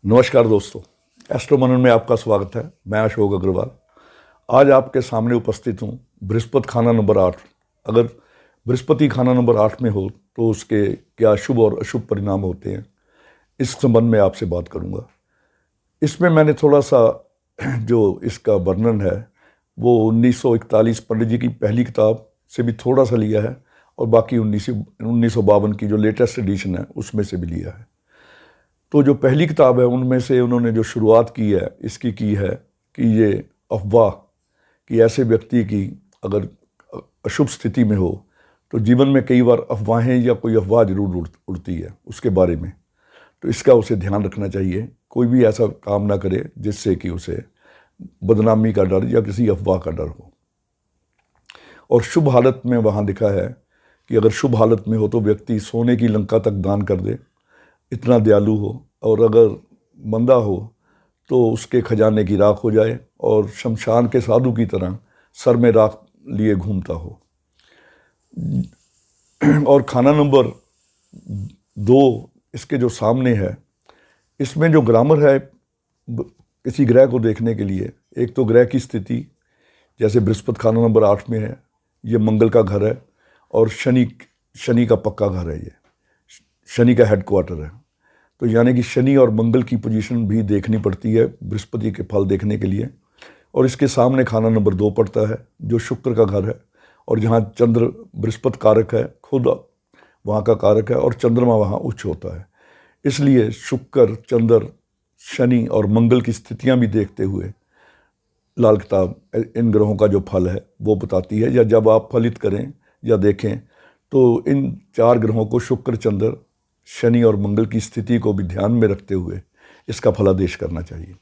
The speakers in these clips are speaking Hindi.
नमस्कार दोस्तों, एस्ट्रो मनन में आपका स्वागत है। मैं अशोक अग्रवाल आज आपके सामने उपस्थित हूँ। बृहस्पति खाना नंबर 8। अगर बृहस्पति खाना नंबर 8 में हो तो उसके क्या शुभ और अशुभ परिणाम होते हैं, इस संबंध में आपसे बात करूँगा। इसमें मैंने थोड़ा सा जो इसका वर्णन है वो 1941 पंडित जी की पहली किताब से भी थोड़ा सा लिया है और बाकी 1952 की जो लेटेस्ट एडिशन है उसमें से भी लिया है। तो जो पहली किताब है उनमें से उन्होंने जो शुरुआत की है इसकी की है कि ये अफवाह कि ऐसे व्यक्ति की अगर अशुभ स्थिति में हो तो जीवन में कई बार अफवाहें या कोई अफवाह जरूर उड़ती है उसके बारे में, तो इसका उसे ध्यान रखना चाहिए। कोई भी ऐसा काम ना करे जिससे कि उसे बदनामी का डर या किसी अफवाह का डर हो। और शुभ हालत में वहाँ लिखा है कि अगर शुभ हालत में हो तो व्यक्ति सोने की लंका तक दान कर दे, इतना दयालु हो, और अगर मंदा हो तो उसके खजाने की राख हो जाए और शमशान के साधु की तरह सर में राख लिए घूमता हो। और खाना नंबर 2 इसके जो सामने है, इसमें जो ग्रामर है किसी ग्रह को देखने के लिए, एक तो ग्रह की स्थिति, जैसे बृहस्पति खाना नंबर 8 में है, ये मंगल का घर है और शनि का पक्का घर है, ये शनि का हेडक्वार्टर है। तो यानी कि शनि और मंगल की पोजीशन भी देखनी पड़ती है बृहस्पति के फल देखने के लिए। और इसके सामने खाना नंबर 2 पड़ता है जो शुक्र का घर है, और जहाँ चंद्र बृहस्पति कारक है, खुद वहाँ का कारक है और चंद्रमा वहाँ उच्च होता है। इसलिए शुक्र, चंद्र, शनि और मंगल की स्थितियाँ भी देखते हुए लाल किताब इन ग्रहों का जो फल है वो बताती है। या जब आप फलित करें या देखें तो इन 4 ग्रहों को, शुक्र, चंद्र, शनि और मंगल की स्थिति को भी ध्यान में रखते हुए इसका फलादेश करना चाहिए।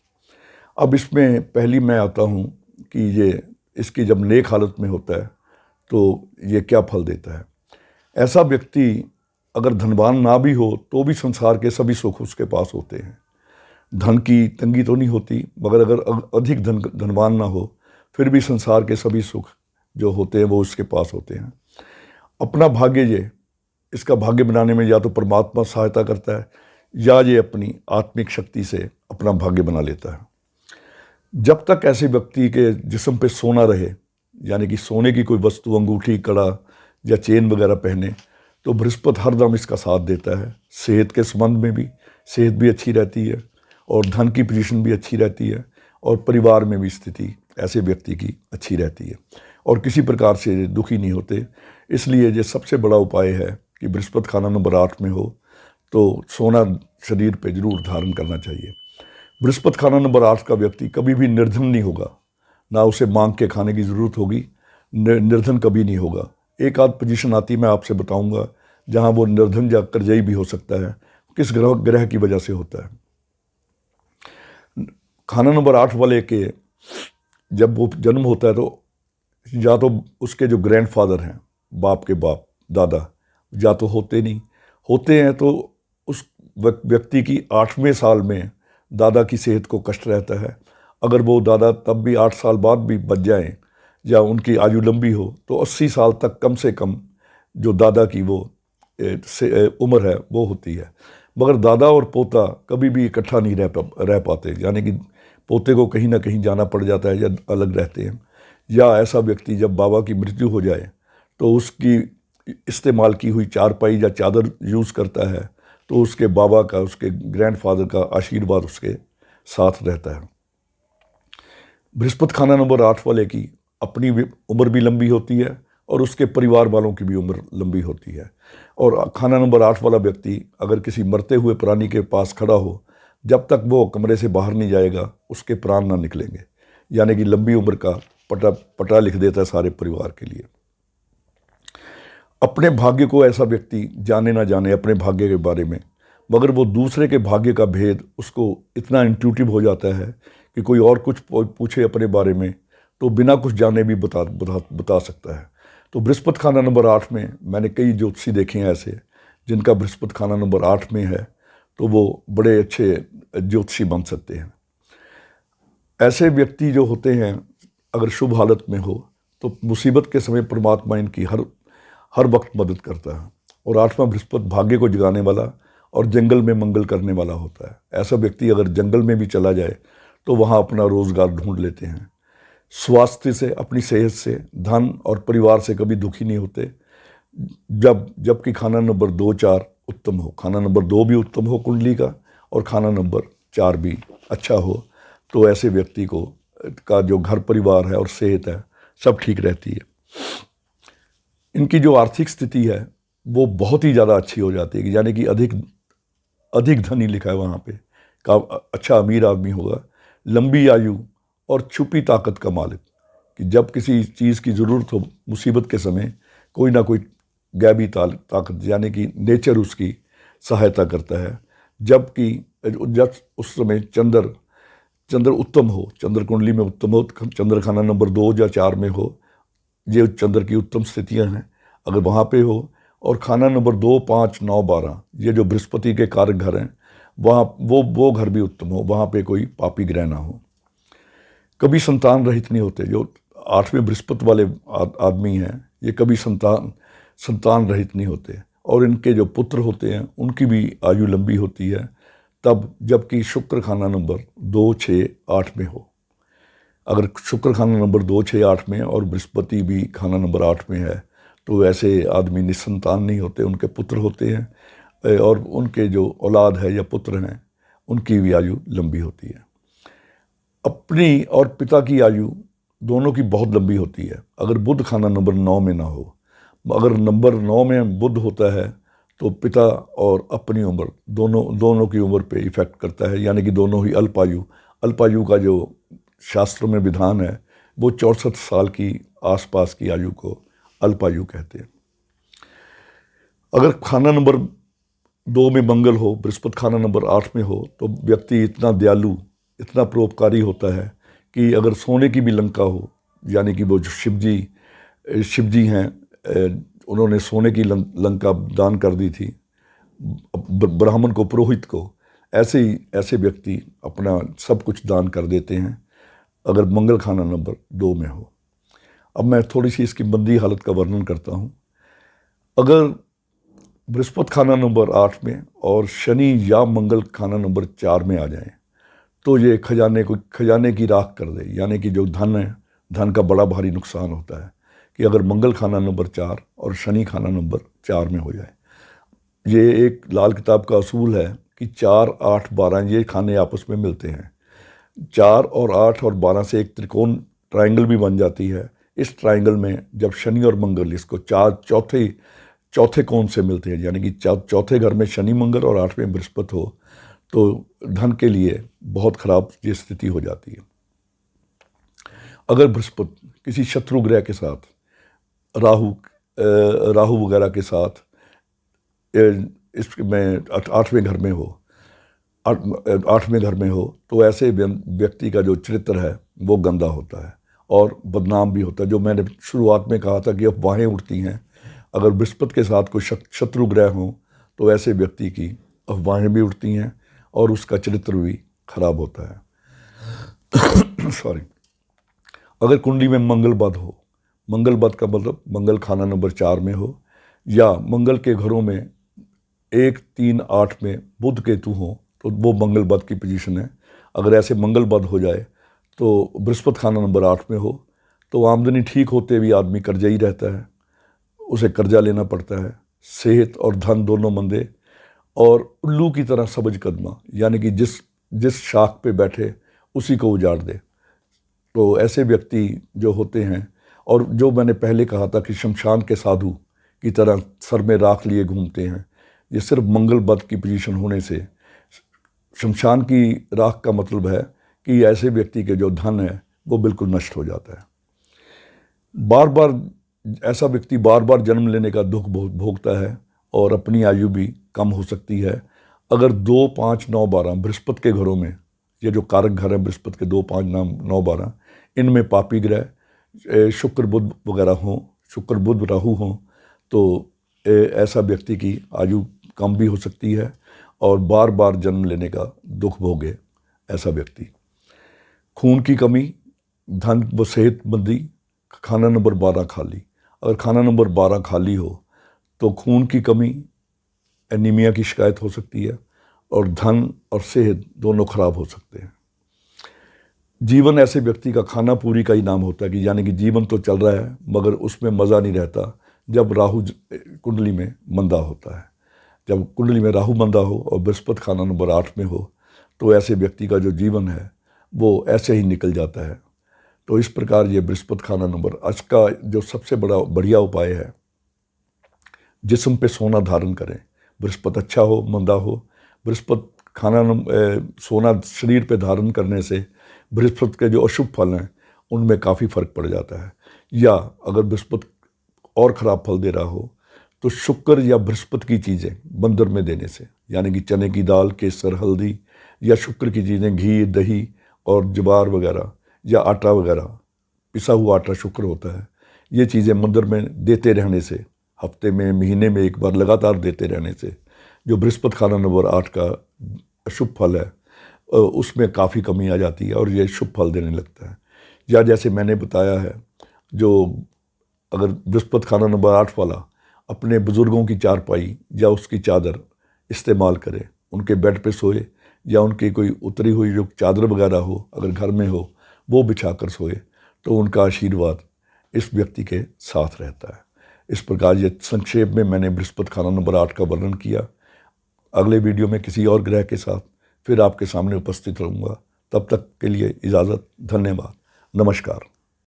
अब इसमें पहली मैं आता हूँ कि ये इसकी जब नेक हालत में होता है तो ये क्या फल देता है। ऐसा व्यक्ति अगर धनवान ना भी हो तो भी संसार के सभी सुख उसके पास होते हैं। धन की तंगी तो नहीं होती, मगर अगर अधिक धनवान ना हो फिर भी संसार के सभी सुख जो होते हैं वो उसके पास होते हैं। अपना भाग्य, ये इसका भाग्य बनाने में या तो परमात्मा सहायता करता है या ये अपनी आत्मिक शक्ति से अपना भाग्य बना लेता है। जब तक ऐसे व्यक्ति के जिस्म पे सोना रहे, यानी कि सोने की कोई वस्तु, अंगूठी, कड़ा या चेन वगैरह पहने, तो बृहस्पति हरदम इसका साथ देता है। सेहत के संबंध में भी सेहत भी अच्छी रहती है और धन की पोजीशन भी अच्छी रहती है और परिवार में भी स्थिति ऐसे व्यक्ति की अच्छी रहती है और किसी प्रकार से दुखी नहीं होते। इसलिए ये सबसे बड़ा उपाय है कि बृहस्पति खाना नंबर 8 में हो तो सोना शरीर पे जरूर धारण करना चाहिए। बृहस्पति खाना नंबर 8 का व्यक्ति कभी भी निर्धन नहीं होगा, ना उसे मांग के खाने की ज़रूरत होगी, निर्धन कभी नहीं होगा। एक आध पोजीशन आती मैं आपसे बताऊंगा जहां वो निर्धन या कर्जई भी हो सकता है, किस ग्रह की वजह से होता है। खाना नंबर 8 वाले के जब वो जन्म होता है तो या तो उसके जो ग्रैंडफादर हैं, बाप के बाप, दादा, या तो होते नहीं, होते हैं तो उस व्यक्ति की 8वें साल में दादा की सेहत को कष्ट रहता है। अगर वो दादा तब भी 8 साल बाद भी बच जाएं या उनकी आयु लंबी हो तो 80 साल तक कम से कम जो दादा की वो उम्र है वो होती है। मगर दादा और पोता कभी भी इकट्ठा नहीं रह पाते, यानी कि पोते को कहीं ना कहीं जाना पड़ जाता है या अलग रहते हैं। या ऐसा व्यक्ति जब बाबा की मृत्यु हो जाए तो उसकी इस्तेमाल की हुई चारपाई या चादर यूज़ करता है तो उसके बाबा का, उसके ग्रैंडफादर का आशीर्वाद उसके साथ रहता है। बृहस्पति खाना नंबर 8 वाले की अपनी उम्र भी लंबी होती है और उसके परिवार वालों की भी उम्र लंबी होती है। और खाना नंबर 8 वाला व्यक्ति अगर किसी मरते हुए प्राणी के पास खड़ा हो, जब तक वो कमरे से बाहर नहीं जाएगा उसके प्राण ना निकलेंगे, यानी कि लंबी उम्र का पटा लिख देता है सारे परिवार के लिए। अपने भाग्य को ऐसा व्यक्ति जाने ना जाने अपने भाग्य के बारे में, मगर वो दूसरे के भाग्य का भेद उसको इतना इंट्यूटिव हो जाता है कि कोई और कुछ पूछे अपने बारे में तो बिना कुछ जाने भी बता सकता है। तो बृहस्पति खाना नंबर 8 में मैंने कई ज्योतिषी देखे हैं ऐसे जिनका बृहस्पति खाना नंबर 8 में है, तो वो बड़े अच्छे ज्योतिषी बन सकते हैं। ऐसे व्यक्ति जो होते हैं अगर शुभ हालत में हो तो मुसीबत के समय परमात्मा इनकी हर वक्त मदद करता है। और 8वां बृहस्पति भाग्य को जगाने वाला और जंगल में मंगल करने वाला होता है। ऐसा व्यक्ति अगर जंगल में भी चला जाए तो वहाँ अपना रोज़गार ढूंढ लेते हैं। स्वास्थ्य से, अपनी सेहत से, धन और परिवार से कभी दुखी नहीं होते। जबकि खाना नंबर 2, 4 उत्तम हो, खाना नंबर 2 भी उत्तम हो कुंडली का और खाना नंबर 4 भी अच्छा हो, तो ऐसे व्यक्ति का जो घर परिवार है और सेहत है सब ठीक रहती है। इनकी जो आर्थिक स्थिति है वो बहुत ही ज़्यादा अच्छी हो जाती है, यानी कि अधिक धनी लिखा है वहाँ पे, का अच्छा अमीर आदमी होगा, लंबी आयु और छुपी ताकत का मालिक, कि जब किसी चीज़ की ज़रूरत हो मुसीबत के समय कोई ना कोई गैबी ताकत यानी कि नेचर उसकी सहायता करता है। जब उस समय चंद्र उत्तम हो, चंद्र कुंडली में उत्तम हो, चंद्र खाना नंबर 2 या 4 में हो, ये चंद्र की उत्तम स्थितियां हैं, अगर वहाँ पे हो, और खाना नंबर 2, 5, 9, 12 ये जो बृहस्पति के कारक घर हैं वहाँ वो घर भी उत्तम हो, वहाँ पे कोई पापी ग्रह ना हो। कभी संतान रहित नहीं होते। जो 8वें बृहस्पति वाले आदमी हैं ये कभी संतान रहित नहीं होते, और इनके जो पुत्र होते हैं उनकी भी आयु लंबी होती है तब जबकि शुक्र खाना नंबर 2, 6, 8 में हो। अगर शुक्र खाना नंबर 2, 6, 8 में और बृहस्पति भी खाना नंबर 8 में है तो ऐसे आदमी निसंतान नहीं होते, उनके पुत्र होते हैं और उनके जो औलाद है या पुत्र हैं उनकी भी आयु लंबी होती है। अपनी और पिता की आयु दोनों की बहुत लंबी होती है अगर बुध खाना नंबर 9 में ना हो। अगर नंबर 9 में बुध होता है तो पिता और अपनी उम्र दोनों की उम्र पे इफ़ेक्ट करता है, यानी कि दोनों ही अल्पायु का जो शास्त्रों में विधान है वो 64 साल की आसपास की आयु को अल्पायु कहते हैं। अगर खाना नंबर 2 में मंगल हो, बृहस्पति खाना नंबर 8 में हो, तो व्यक्ति इतना दयालु, इतना परोपकारी होता है कि अगर सोने की भी लंका हो, यानी कि वो जो शिव जी हैं, उन्होंने सोने की लंका दान कर दी थी ब्राह्मण को, पुरोहित को, ऐसे व्यक्ति अपना सब कुछ दान कर देते हैं अगर मंगल खाना नंबर 2 में हो। अब मैं थोड़ी सी इसकी मंदी हालत का वर्णन करता हूँ। अगर बृहस्पति खाना नंबर 8 में और शनि या मंगल खाना नंबर 4 में आ जाए तो ये खजाने की राख कर दे, यानी कि जो धन है, धन का बड़ा भारी नुकसान होता है कि अगर मंगल खाना नंबर 4 और शनि खाना नंबर 4 में हो जाए। ये एक लाल किताब का असूल है कि 4, 8, 12 ये खाने आपस में मिलते हैं। 4 और 8 और 12 से एक त्रिकोण ट्रायंगल भी बन जाती है। इस ट्रायंगल में जब शनि और मंगल इसको चौथे कोण से मिलते हैं, यानी कि चौथे घर में शनि मंगल और 8वें बृहस्पति हो तो धन के लिए बहुत खराब ये स्थिति हो जाती है। अगर बृहस्पति किसी शत्रु ग्रह के साथ, राहु वगैरह के साथ इसमें 8वें घर में हो, 8वें घर में हो तो ऐसे व्यक्ति का जो चरित्र है वो गंदा होता है और बदनाम भी होता है। जो मैंने शुरुआत में कहा था कि अफवाहें उठती हैं, अगर बृहस्पति के साथ कोई शत्रु ग्रह हो तो ऐसे व्यक्ति की अफवाहें भी उठती हैं और उसका चरित्र भी खराब होता है। सॉरी। अगर कुंडली में मंगल बद हो, मंगल बद का मतलब मंगल खाना नंबर 4 में हो, या मंगल के घरों में 1, 3, 8 में बुध केतु हो तो वो मंगल बद की पोजीशन है। अगर ऐसे मंगल बद हो जाए तो बृहस्पति खाना नंबर 8 में हो तो आमदनी ठीक होते भी आदमी कर्जा ही रहता है, उसे कर्जा लेना पड़ता है, सेहत और धन दोनों मंदे, और उल्लू की तरह सबज कदमा, यानी कि जिस शाख पे बैठे उसी को उजाड़ दे। तो ऐसे व्यक्ति जो होते हैं, और जो मैंने पहले कहा था कि शमशान के साधु की तरह सर में राख लिए घूमते हैं, ये सिर्फ मंगल बद की पोजीशन होने से, शमशान की राख का मतलब है कि ऐसे व्यक्ति के जो धन है वो बिल्कुल नष्ट हो जाता है। ऐसा व्यक्ति बार बार जन्म लेने का दुख भोगता है और अपनी आयु भी कम हो सकती है। अगर 2, 5, 9, 12 बृहस्पति के घरों में, ये जो कारक घर है बृहस्पति के 2, 5, 9, 12, इनमें पापी ग्रह शुक्र बुध वगैरह हों, शुक्र बुध राहु हों तो ऐसा व्यक्ति की आयु कम भी हो सकती है और बार बार जन्म लेने का दुख भोगे ऐसा व्यक्ति। खून की कमी, धन व सेहतमंदी, खाना नंबर 12 खाली। अगर खाना नंबर 12 खाली हो तो खून की कमी, एनीमिया की शिकायत हो सकती है, और धन और सेहत दोनों खराब हो सकते हैं। जीवन ऐसे व्यक्ति का खाना पूरी का ही नाम होता है कि यानी कि जीवन तो चल रहा है मगर उसमें मज़ा नहीं रहता जब राहु कुंडली में मंदा होता है। जब कुंडली में राहु मंदा हो और बृहस्पति खाना नंबर 8 में हो तो ऐसे व्यक्ति का जो जीवन है वो ऐसे ही निकल जाता है। तो इस प्रकार ये बृहस्पति खाना नंबर 8 का जो सबसे बढ़िया उपाय है, जिस्म पे सोना धारण करें। बृहस्पति अच्छा हो मंदा हो, बृहस्पति सोना शरीर पे धारण करने से बृहस्पति के जो अशुभ फल हैं उनमें काफ़ी फर्क पड़ जाता है। या अगर बृहस्पति और ख़राब फल दे रहा हो तो शुक्र या बृहस्पति की चीज़ें मंदिर में देने से, यानी कि चने की दाल, केसर, हल्दी, या शुक्र की चीज़ें घी, दही और ज्वार वगैरह या आटा वगैरह, पिसा हुआ आटा शुक्र होता है, ये चीज़ें मंदिर में देते रहने से, हफ्ते में महीने में एक बार लगातार देते रहने से जो बृहस्पति खाना नंबर 8 का अशुभ फल है उसमें काफ़ी कमी आ जाती है और ये शुभ फल देने लगता है। या जैसे मैंने बताया है, जो अगर बृहस्पति खाना नंबर 8 वाला अपने बुज़ुर्गों की चारपाई या उसकी चादर इस्तेमाल करे, उनके बेड पे सोए या उनकी कोई उतरी हुई जो चादर वगैरह हो अगर घर में हो वो बिछा कर सोए तो उनका आशीर्वाद इस व्यक्ति के साथ रहता है। इस प्रकार ये संक्षेप में मैंने बृहस्पति खाना नंबर 8 का वर्णन किया। अगले वीडियो में किसी और ग्रह के साथ फिर आपके सामने उपस्थित रहूँगा। तब तक के लिए इजाज़त, धन्यवाद, नमस्कार।